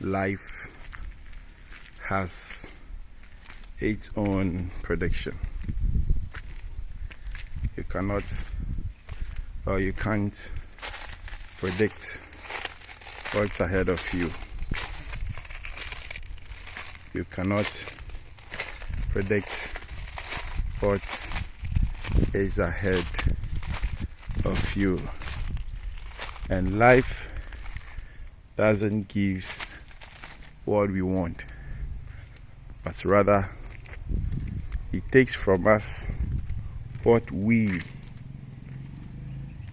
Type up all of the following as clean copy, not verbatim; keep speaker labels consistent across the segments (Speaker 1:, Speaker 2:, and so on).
Speaker 1: life has its own prediction. You cannot or you can't predict what's ahead of you. You cannot predict what is ahead of you. And life doesn't give what we want, but rather it takes from us what we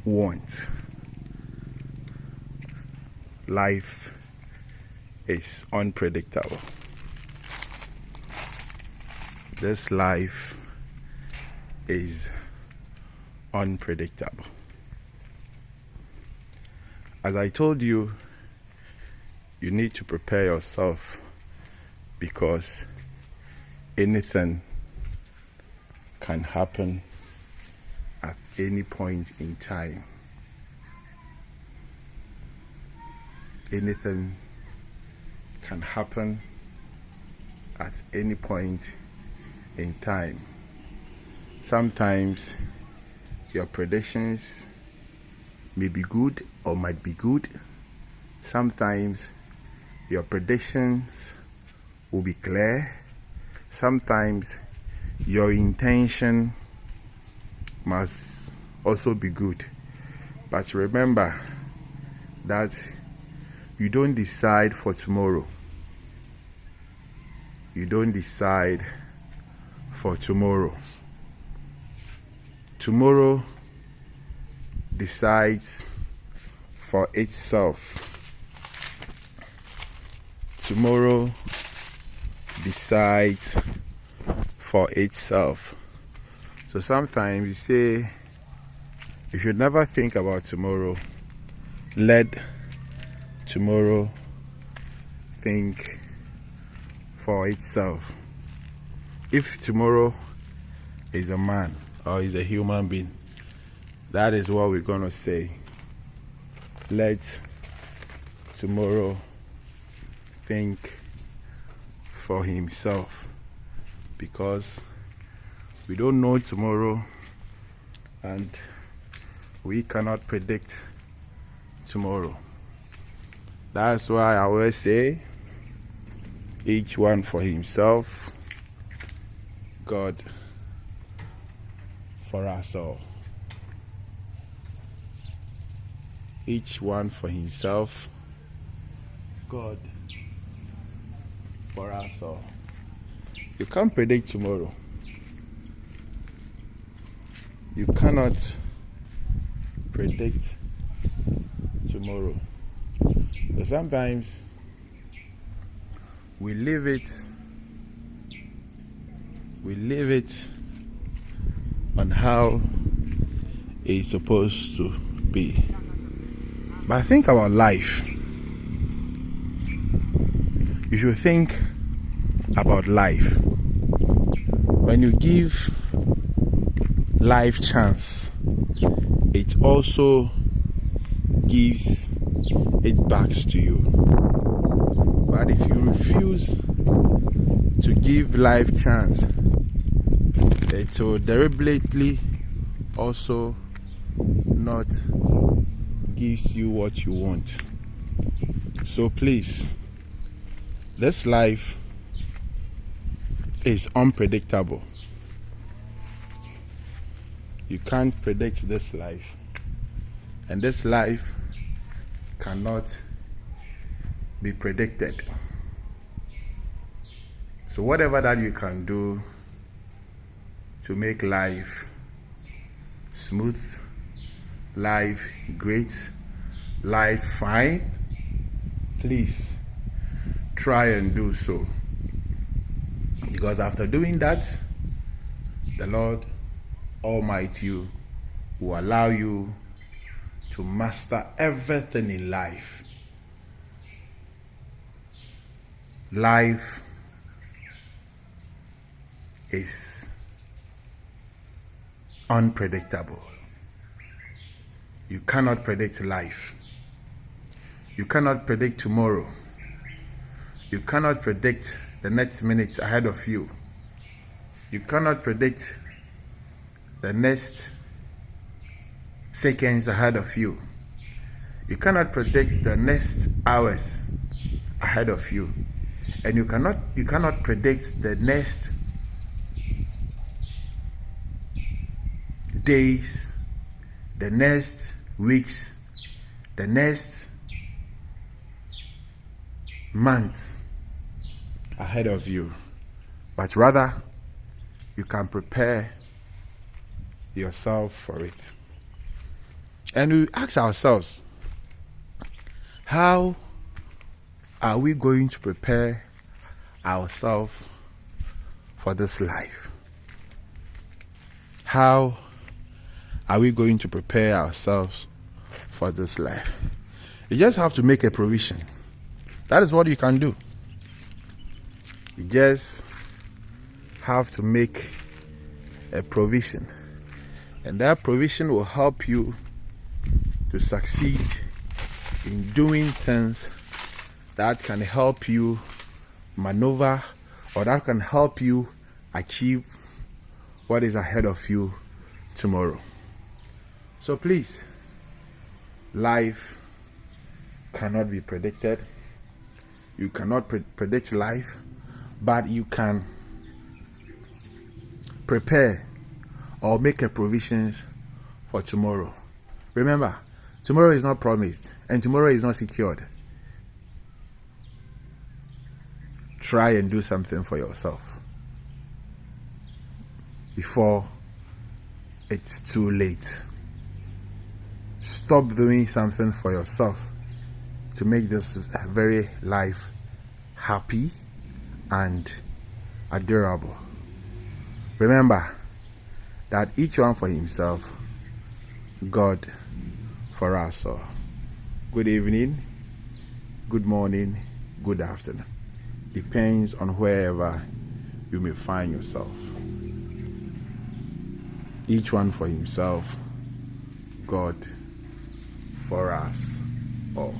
Speaker 1: want. Life is unpredictable. This life is unpredictable. As I told you, you need to prepare yourself because anything can happen at any point in time. Anything can happen at any point in time. Sometimes your predictions may be good or might be good. Sometimes your predictions will be clear. Sometimes your intention must also be good. But remember that you don't decide for tomorrow. You don't decide for tomorrow. Tomorrow decides for itself. Tomorrow decides for itself. So sometimes you say you should never think about tomorrow. Let tomorrow think for itself. If tomorrow is a man or is a human being, that is what we're gonna say. Let tomorrow think for himself, because we don't know tomorrow and we cannot predict tomorrow. That's why I always say, each one for himself, God for us all. Each one for himself, God for us all. You can't predict tomorrow. You cannot predict tomorrow. But sometimes we leave it on how it's supposed to be. But think about life. You should think about life. When you give life chance, it also gives it back to you. But if you refuse to give life chance, it will deliberately also not gives you what you want. So please, this life is unpredictable. You can't predict this life, and this life cannot be predicted. So whatever that you can do to make life smooth, life great, life fine, please try and do so. Because after doing that, the Lord Almighty will allow you to master everything in life. Life is unpredictable. You cannot predict life. You cannot predict tomorrow. You cannot predict the next minute ahead of you. You cannot predict the next seconds ahead of you. You cannot predict the next hours ahead of you. And you cannot predict the next days, the next weeks, the next months ahead of you. But rather, you can prepare yourself for it. And we ask ourselves, how are we going to prepare ourselves for this life? How are we going to prepare ourselves for this life? You just have to make a provision. That is what you can do. You just have to make a provision. And that provision will help you to succeed in doing things that can help you maneuver, or that can help you achieve what is ahead of you tomorrow. So please, life cannot be predicted. You cannot predict life, but you can prepare or make a provisions for tomorrow. Remember, tomorrow is not promised and tomorrow is not secured. Try and do something for yourself before it's too late. Stop doing something for yourself to make this very life happy and adorable. Remember that each one for himself, God for us all. Good evening, good morning, good afternoon. Depends on wherever you may find yourself. Each one for himself, God for us all.